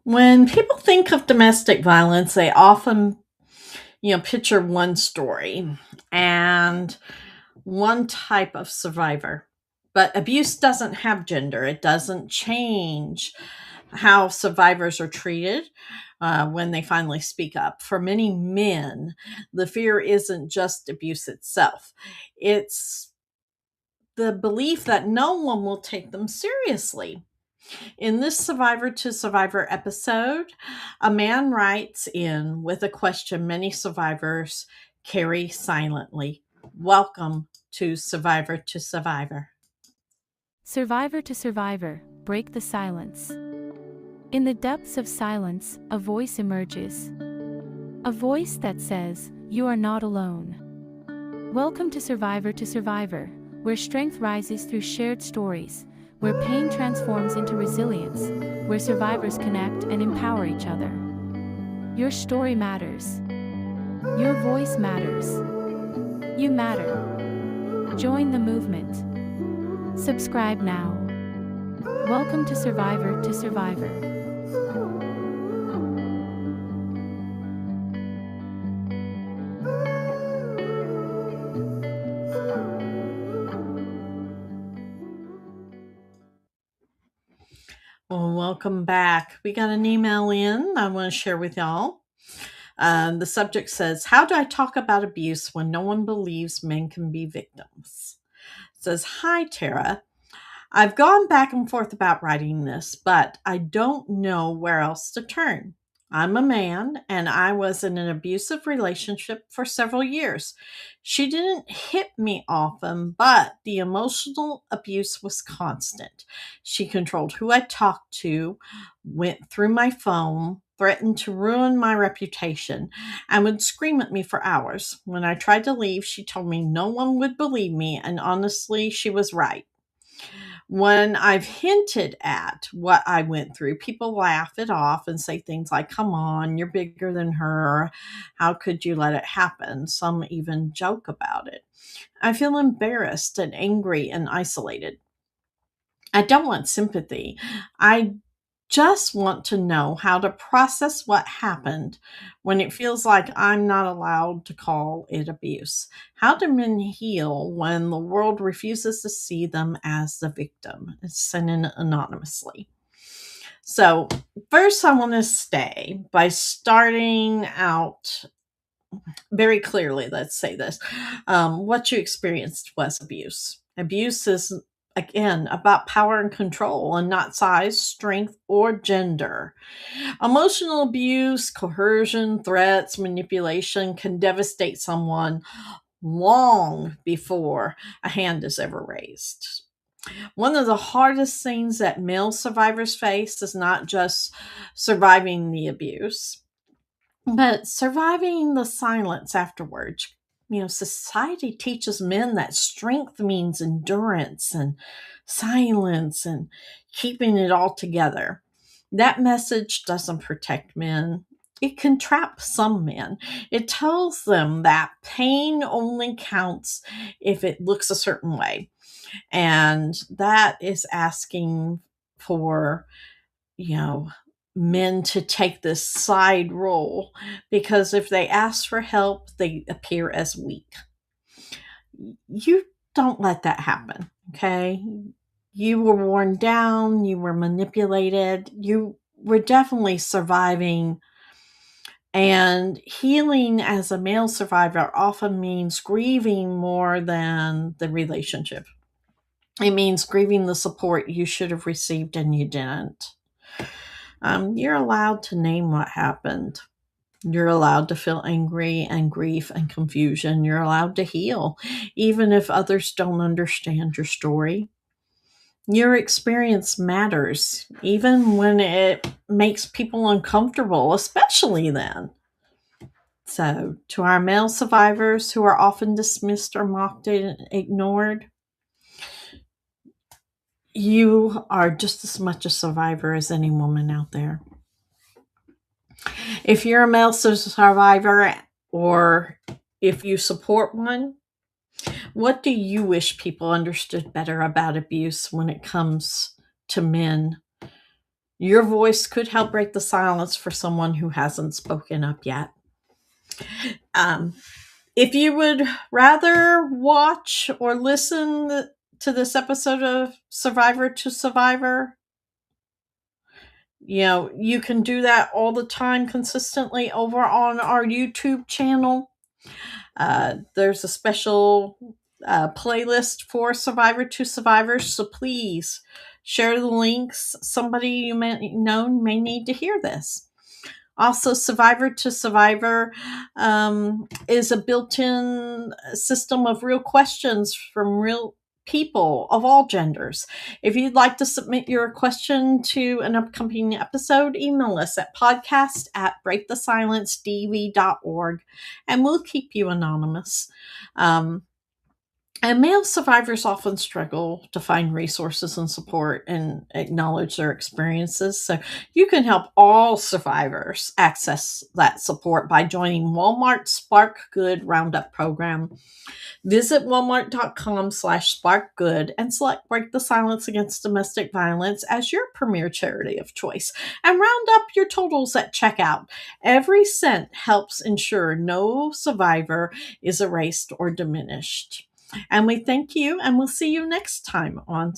When people think of domestic violence, they often, picture one story and one type of survivor. But abuse doesn't have gender. It doesn't change how survivors are treated when they finally speak up. For many men, the fear isn't just abuse itself, it's the belief that no one will take them seriously. In this Survivor to Survivor episode, a man writes in with a question many survivors carry silently. Welcome to Survivor to Survivor. Survivor to survivor, break the silence. In the depths of silence, a voice emerges. A voice that says, "You are not alone." Welcome to Survivor, where strength rises through shared stories, where pain transforms into resilience, where survivors connect and empower each other. Your story matters. Your voice matters. You matter. Join the movement. Subscribe now. Welcome to Survivor to Survivor. Well, welcome back. We got an email in I want to share with y'all. The subject says, "How do I talk about abuse when no one believes men can be victims?" It says, "Hi, Tara. I've gone back and forth about writing this, but I don't know where else to turn. I'm a man and I was in an abusive relationship for several years. She didn't hit me often, but the emotional abuse was constant. She controlled who I talked to, went through my phone, threatened to ruin my reputation, and would scream at me for hours. When I tried to leave, she told me no one would believe me, and honestly, she was right. When I've hinted at what I went through, people laugh it off and say things like, 'Come on, you're bigger than her. How could you let it happen?' Some even joke about it. I feel embarrassed and angry and isolated. I don't want sympathy. I just want to know how to process what happened when it feels like I'm not allowed to call it abuse. How do men heal when the world refuses to see them as the victim?" It's sent in anonymously. So, first, I want to stay by starting out very clearly. Let's say this. What you experienced was abuse. Abuse is, again, about power and control and not size, strength, or gender. Emotional abuse, coercion, threats, manipulation can devastate someone long before a hand is ever raised. One of the hardest things that male survivors face is not just surviving the abuse, but surviving the silence afterwards. Society teaches men that strength means endurance and silence and keeping it all together. That message doesn't protect men. It can trap some men. It tells them that pain only counts if it looks a certain way. And that is asking for, you know, men to take this side role, because if they ask for help, they appear as weak. You don't let that happen, okay? You were worn down, you were manipulated, you were definitely surviving. And healing as a male survivor often means grieving more than the relationship. It means grieving the support you should have received and you didn't. You're allowed to name what happened. You're allowed to feel angry and grief and confusion. You're allowed to heal, even if others don't understand your story. Your experience matters, even when it makes people uncomfortable, especially then. So, to our male survivors who are often dismissed or mocked and ignored, you are just as much a survivor as any woman out there. If you're a male survivor, or if you support one, what do you wish people understood better about abuse when it comes to men Your voice could help break the silence for someone who hasn't spoken up yet. If you would rather watch or listen to this episode of Survivor to Survivor, you can do that all the time consistently over on our YouTube channel. There's a special playlist for Survivor to Survivor, so please share the links. Somebody you may know may need to hear this. Also, Survivor to Survivor is a built-in system of real questions from real people of all genders. If you'd like to submit your question to an upcoming episode, email us at podcast@breakthesilencedv.org, and we'll keep you anonymous. And male survivors often struggle to find resources and support and acknowledge their experiences. So you can help all survivors access that support by joining Walmart's Spark Good Roundup program. Visit walmart.com/sparkgood and select Break the Silence Against Domestic Violence as your premier charity of choice, and round up your totals at checkout. Every cent helps ensure no survivor is erased or diminished. And we thank you, and we'll see you next time on